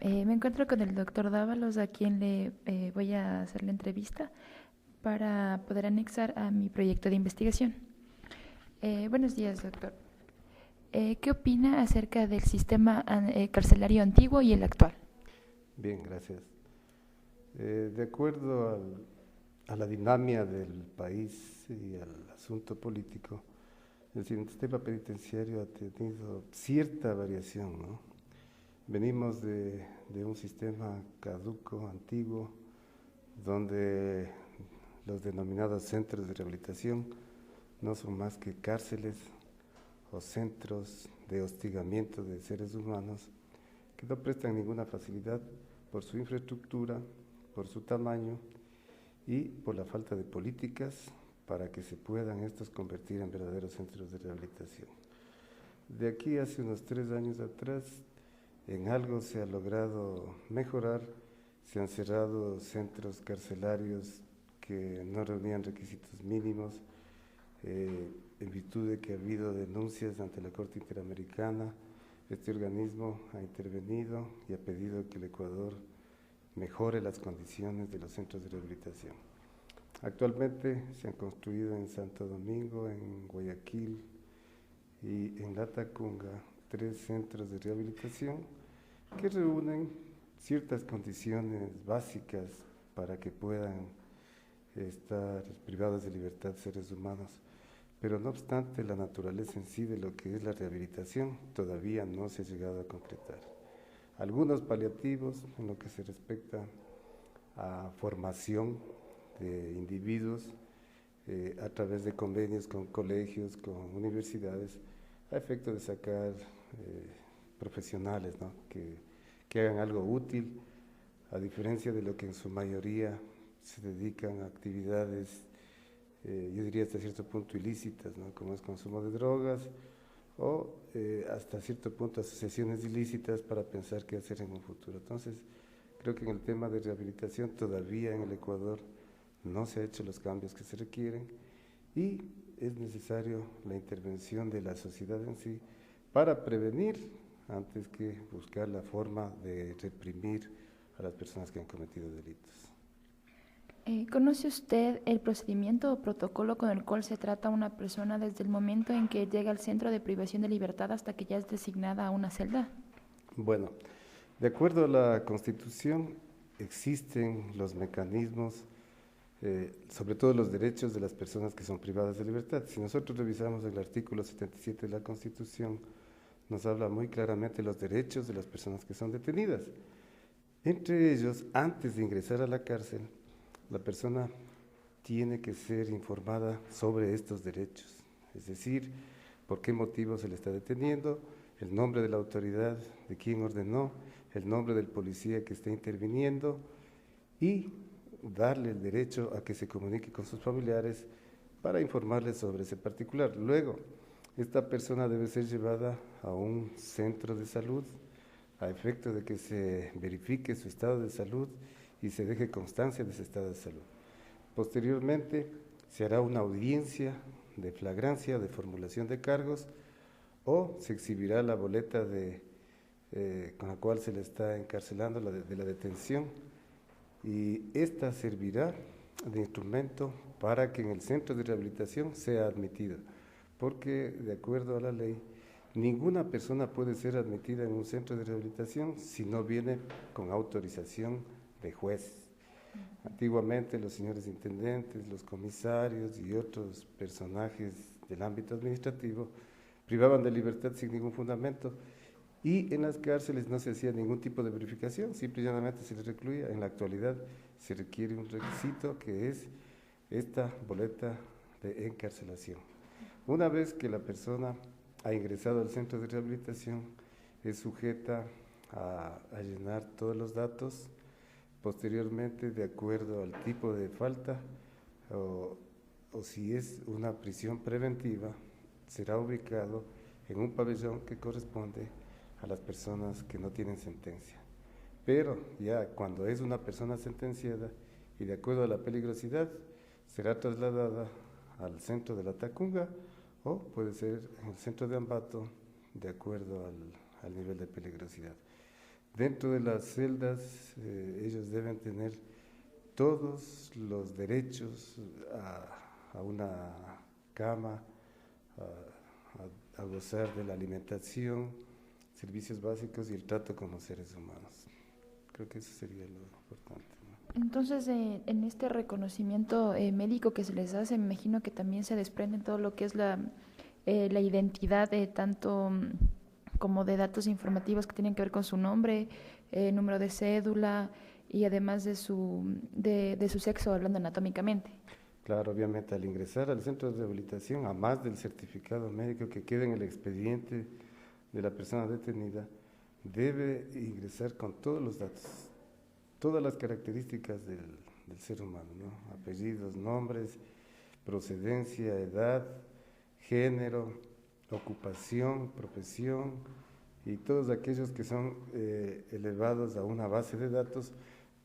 Me encuentro con el doctor Dávalos, a quien le voy a hacer la entrevista para poder anexar a mi proyecto de investigación. Buenos días, doctor. ¿Qué opina acerca del sistema carcelario antiguo y el actual? Bien, gracias. De acuerdo a la dinámica del país y al asunto político, el sistema penitenciario ha tenido cierta variación, ¿no? Venimos de un sistema caduco, antiguo, donde los denominados centros de rehabilitación no son más que cárceles o centros de hostigamiento de seres humanos que no prestan ninguna facilidad por su infraestructura, por su tamaño y por la falta de políticas para que se puedan estos convertir en verdaderos centros de rehabilitación. De aquí hace unos 3 años atrás, en algo se ha logrado mejorar, se han cerrado centros carcelarios que no reunían requisitos mínimos, en virtud de que ha habido denuncias ante la Corte Interamericana. Este organismo ha intervenido y ha pedido que el Ecuador mejore las condiciones de los centros de rehabilitación. Actualmente se han construido en Santo Domingo, en Guayaquil y en La Tacunga 3 centros de rehabilitación que reúnen ciertas condiciones básicas para que puedan estar privados de libertad seres humanos. Pero no obstante, la naturaleza en sí de lo que es la rehabilitación todavía no se ha llegado a concretar. Algunos paliativos en lo que se respecta a formación de individuos a través de convenios con colegios, con universidades, a efecto de sacar profesionales, ¿no? que hagan algo útil, a diferencia de lo que en su mayoría se dedican a actividades, yo diría hasta cierto punto ilícitas, ¿no? Como es consumo de drogas o hasta cierto punto asociaciones ilícitas para pensar qué hacer en un futuro. Entonces, creo que en el tema de rehabilitación todavía en el Ecuador no se han hecho los cambios que se requieren y es necesario la intervención de la sociedad en sí para prevenir antes que buscar la forma de reprimir a las personas que han cometido delitos. ¿Conoce usted el procedimiento o protocolo con el cual se trata a una persona desde el momento en que llega al centro de privación de libertad hasta que ya es designada a una celda? Bueno, de acuerdo a la Constitución existen los mecanismos, sobre todo los derechos de las personas que son privadas de libertad. Si nosotros revisamos el artículo 77 de la Constitución, nos habla muy claramente de los derechos de las personas que son detenidas. Entre ellos, antes de ingresar a la cárcel, la persona tiene que ser informada sobre estos derechos, es decir, por qué motivo se le está deteniendo, el nombre de la autoridad, de quién ordenó, el nombre del policía que está interviniendo y darle el derecho a que se comunique con sus familiares para informarles sobre ese particular. Luego, esta persona debe ser llevada a un centro de salud a efecto de que se verifique su estado de salud y se deje constancia de ese estado de salud. Posteriormente, se hará una audiencia de flagrancia, de formulación de cargos, o se exhibirá la boleta con la cual se le está encarcelando, de la detención, y esta servirá de instrumento para que en el centro de rehabilitación sea admitido, porque de acuerdo a la ley, ninguna persona puede ser admitida en un centro de rehabilitación si no viene con autorización de juez. Antiguamente los señores intendentes, los comisarios y otros personajes del ámbito administrativo privaban de libertad sin ningún fundamento y en las cárceles no se hacía ningún tipo de verificación, simple y llanamente se les recluía. En la actualidad se requiere un requisito que es esta boleta de encarcelación. Una vez que la persona ha ingresado al centro de rehabilitación, es sujeta a llenar todos los datos. Posteriormente, de acuerdo al tipo de falta o si es una prisión preventiva, será ubicado en un pabellón que corresponde a las personas que no tienen sentencia. Pero ya cuando es una persona sentenciada y de acuerdo a la peligrosidad, será trasladada al centro de La Tacunga o puede ser en el centro de Ambato de acuerdo al nivel de peligrosidad. Dentro de las celdas ellos deben tener todos los derechos a una cama, a gozar de la alimentación, servicios básicos y el trato como seres humanos. Creo que eso sería lo importante, ¿no? Entonces, en este reconocimiento médico que se les hace, me imagino que también se desprende todo lo que es la identidad, tanto como de datos informativos que tienen que ver con su nombre, número de cédula y además de su sexo, hablando anatómicamente. Claro, obviamente al ingresar al centro de rehabilitación, a más del certificado médico que queda en el expediente de la persona detenida, debe ingresar con todos los datos, todas las características del ser humano, ¿no? Apellidos, nombres, procedencia, edad, género, ocupación, profesión y todos aquellos que son elevados a una base de datos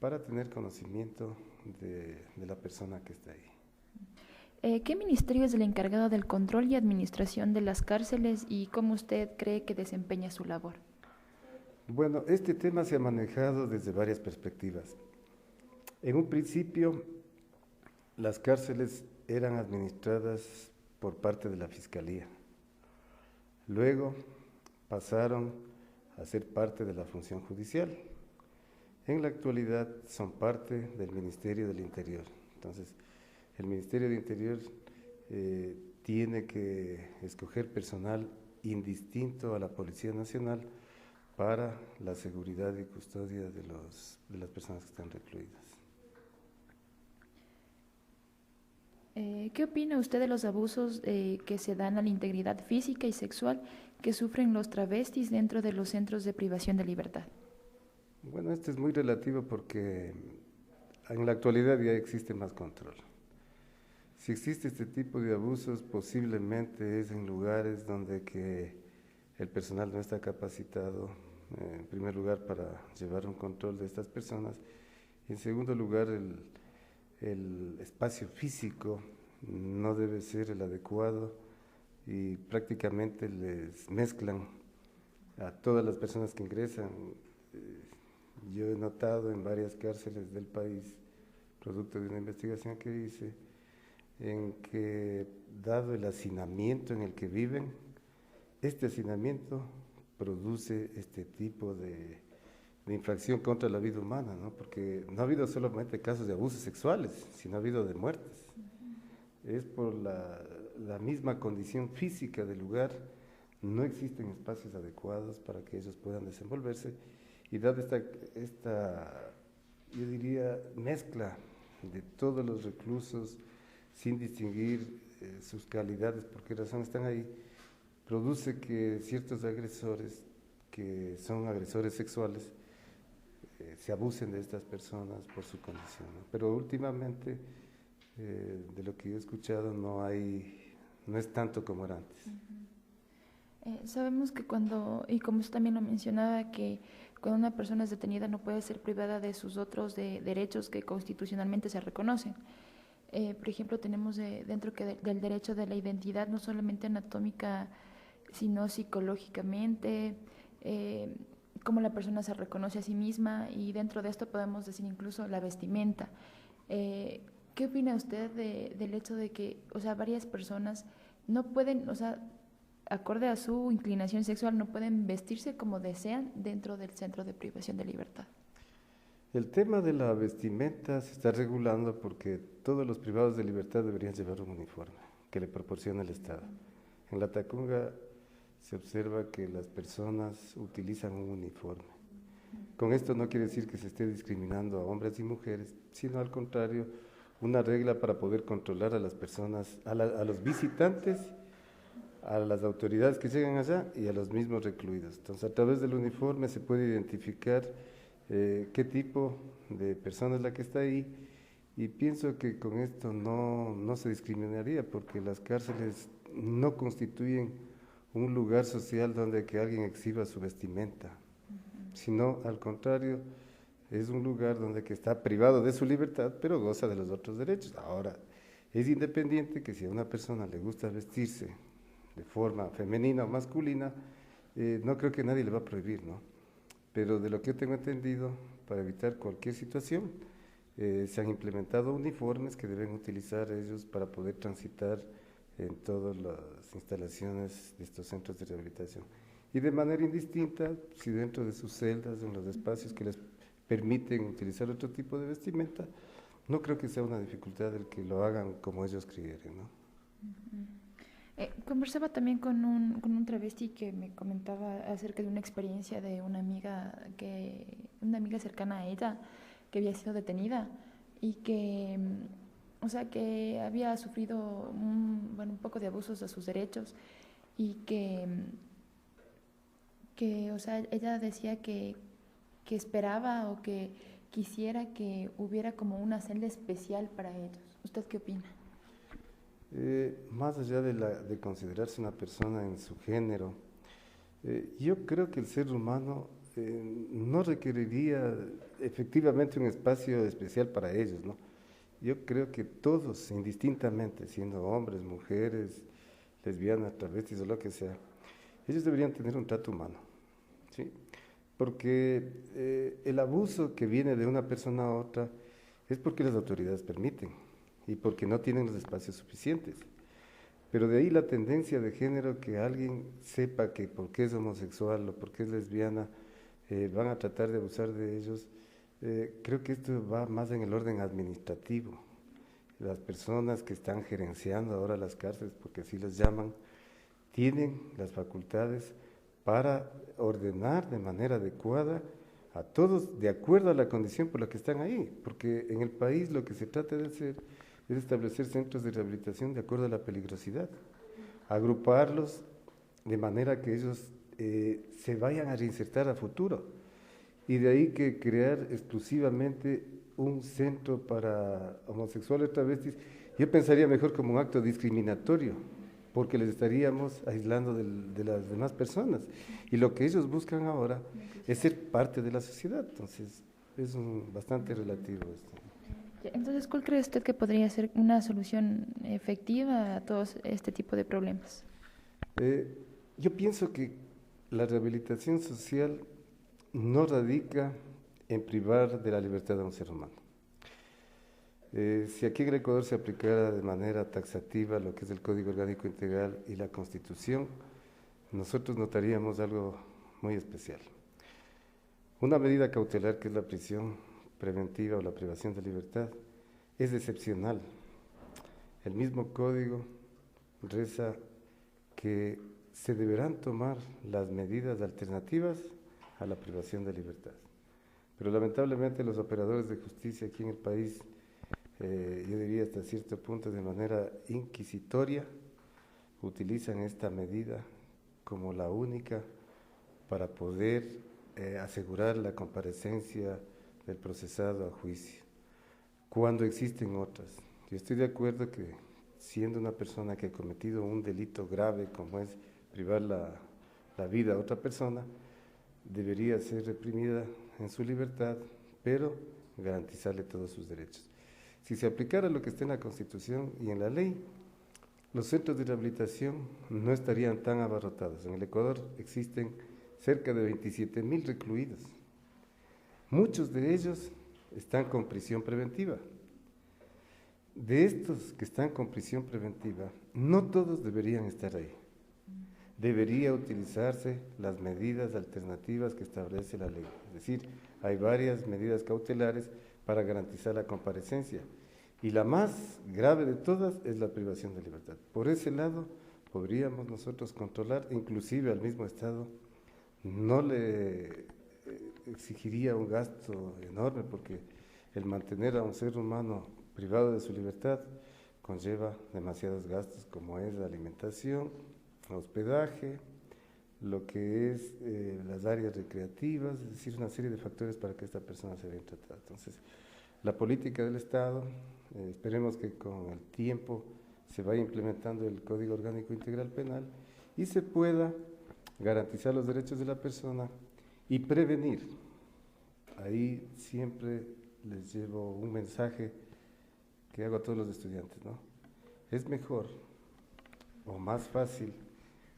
para tener conocimiento de la persona que está ahí. ¿Qué ministerio es el encargado del control y administración de las cárceles y cómo usted cree que desempeña su labor? Bueno, este tema se ha manejado desde varias perspectivas. En un principio, las cárceles eran administradas por parte de la Fiscalía. Luego pasaron a ser parte de la función judicial. En la actualidad son parte del Ministerio del Interior. Entonces, el Ministerio del Interior tiene que escoger personal indistinto a la Policía Nacional para la seguridad y custodia de las personas que están recluidas. ¿Qué opina usted de los abusos que se dan a la integridad física y sexual que sufren los travestis dentro de los centros de privación de libertad? Bueno, esto es muy relativo porque en la actualidad ya existe más control. Si existe este tipo de abusos, posiblemente es en lugares donde que el personal no está capacitado, en primer lugar, para llevar un control de estas personas, y en segundo lugar, el espacio físico no debe ser el adecuado y prácticamente les mezclan a todas las personas que ingresan. Yo he notado en varias cárceles del país, producto de una investigación que hice, en que dado el hacinamiento en el que viven, este hacinamiento produce este tipo de infracción contra la vida humana, ¿no? Porque no ha habido solamente casos de abusos sexuales, sino ha habido de muertes. Es por la misma condición física del lugar, no existen espacios adecuados para que ellos puedan desenvolverse, y dada esta, yo diría, mezcla de todos los reclusos, sin distinguir sus calidades, por qué razón están ahí, produce que ciertos agresores, que son agresores sexuales, se abusen de estas personas por su condición, ¿no? Pero últimamente, de lo que yo he escuchado, no es tanto como era antes. Sabemos que y como usted también lo mencionaba, que cuando una persona es detenida no puede ser privada de sus otros derechos que constitucionalmente se reconocen. Por ejemplo, tenemos dentro del derecho de la identidad, no solamente anatómica, sino psicológicamente, cómo la persona se reconoce a sí misma, y dentro de esto podemos decir incluso la vestimenta. ¿Qué opina usted del hecho de que, o sea, varias personas no pueden, o sea, acorde a su inclinación sexual, no pueden vestirse como desean dentro del centro de privación de libertad? El tema de la vestimenta se está regulando porque todos los privados de libertad deberían llevar un uniforme que le proporciona el Estado. En la Tacunga se observa que las personas utilizan un uniforme. Con esto no quiere decir que se esté discriminando a hombres y mujeres, sino al contrario, una regla para poder controlar a las personas, a los visitantes, a las autoridades que llegan allá y a los mismos recluidos. Entonces, a través del uniforme se puede identificar qué tipo de persona es la que está ahí, y pienso que con esto no se discriminaría, porque las cárceles no constituyen un lugar social donde que alguien exhiba su vestimenta, sino al contrario, es un lugar donde que está privado de su libertad, pero goza de los otros derechos. Ahora, es independiente que si a una persona le gusta vestirse de forma femenina o masculina, no creo que nadie le va a prohibir, ¿no? pero de lo que yo tengo entendido, para evitar cualquier situación, se han implementado uniformes que deben utilizar ellos para poder transitar en todas las instalaciones de estos centros de rehabilitación. Y de manera indistinta, si dentro de sus celdas, en los espacios que les permiten utilizar otro tipo de vestimenta, no creo que sea una dificultad el que lo hagan como ellos quieren, ¿no? Conversaba también con un travesti que me comentaba acerca de una experiencia de una amiga cercana a ella que había sido detenida y que, o sea, que había sufrido un poco de abusos a sus derechos y que, o sea, ella decía que esperaba o que quisiera que hubiera como una celda especial para ellos. ¿Usted qué opina? Más allá de considerarse una persona en su género, yo creo que el ser humano no requeriría efectivamente un espacio especial para ellos, ¿no? Yo creo que todos, indistintamente, siendo hombres, mujeres, lesbianas, travestis o lo que sea, ellos deberían tener un trato humano, ¿sí? Porque el abuso que viene de una persona a otra es porque las autoridades permiten y porque no tienen los espacios suficientes. Pero de ahí la tendencia de género que alguien sepa que porque es homosexual o porque es lesbiana van a tratar de abusar de ellos. Creo que esto va más en el orden administrativo. Las personas que están gerenciando ahora las cárceles, porque así les llaman, tienen las facultades para ordenar de manera adecuada a todos de acuerdo a la condición por la que están ahí, porque en el país lo que se trata de hacer es establecer centros de rehabilitación de acuerdo a la peligrosidad, agruparlos de manera que ellos se vayan a reinsertar a futuro, y de ahí que crear exclusivamente un centro para homosexuales travestis, yo pensaría mejor como un acto discriminatorio, porque les estaríamos aislando de las demás personas, y lo que ellos buscan ahora es ser parte de la sociedad, entonces es bastante relativo esto. Entonces, ¿cuál cree usted que podría ser una solución efectiva a todo este tipo de problemas? Yo pienso que la rehabilitación social no radica en privar de la libertad a un ser humano. Si aquí en el Ecuador se aplicara de manera taxativa lo que es el Código Orgánico Integral y la Constitución, nosotros notaríamos algo muy especial. Una medida cautelar, que es la prisión preventiva o la privación de libertad, es excepcional. El mismo código reza que se deberán tomar las medidas alternativas a la privación de libertad. Pero lamentablemente los operadores de justicia aquí en el país, yo diría hasta cierto punto de manera inquisitoria, utilizan esta medida como la única para poder asegurar la comparecencia del procesado a juicio, cuando existen otras. Yo estoy de acuerdo que siendo una persona que ha cometido un delito grave como es privar la vida a otra persona, debería ser reprimida en su libertad, pero garantizarle todos sus derechos. Si se aplicara lo que está en la Constitución y en la ley, los centros de rehabilitación no estarían tan abarrotados. En el Ecuador existen cerca de 27,000 recluidos. Muchos de ellos están con prisión preventiva. De estos que están con prisión preventiva, no todos deberían estar ahí. Debería utilizarse las medidas alternativas que establece la ley. Es decir, hay varias medidas cautelares para garantizar la comparecencia. Y la más grave de todas es la privación de libertad. Por ese lado, podríamos nosotros controlar, inclusive al mismo Estado, no le exigiría un gasto enorme, porque el mantener a un ser humano privado de su libertad conlleva demasiados gastos, como es la alimentación, hospedaje, lo que es las áreas recreativas, es decir, una serie de factores para que esta persona sea bien tratada. Entonces, la política del Estado, esperemos que con el tiempo se vaya implementando el Código Orgánico Integral Penal y se pueda garantizar los derechos de la persona y prevenir. Ahí siempre les llevo un mensaje que hago a todos los estudiantes, ¿no? Es mejor o más fácil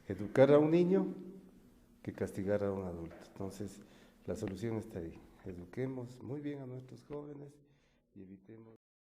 educar a un niño que castigar a un adulto. Entonces, la solución está ahí. Eduquemos muy bien a nuestros jóvenes y evitemos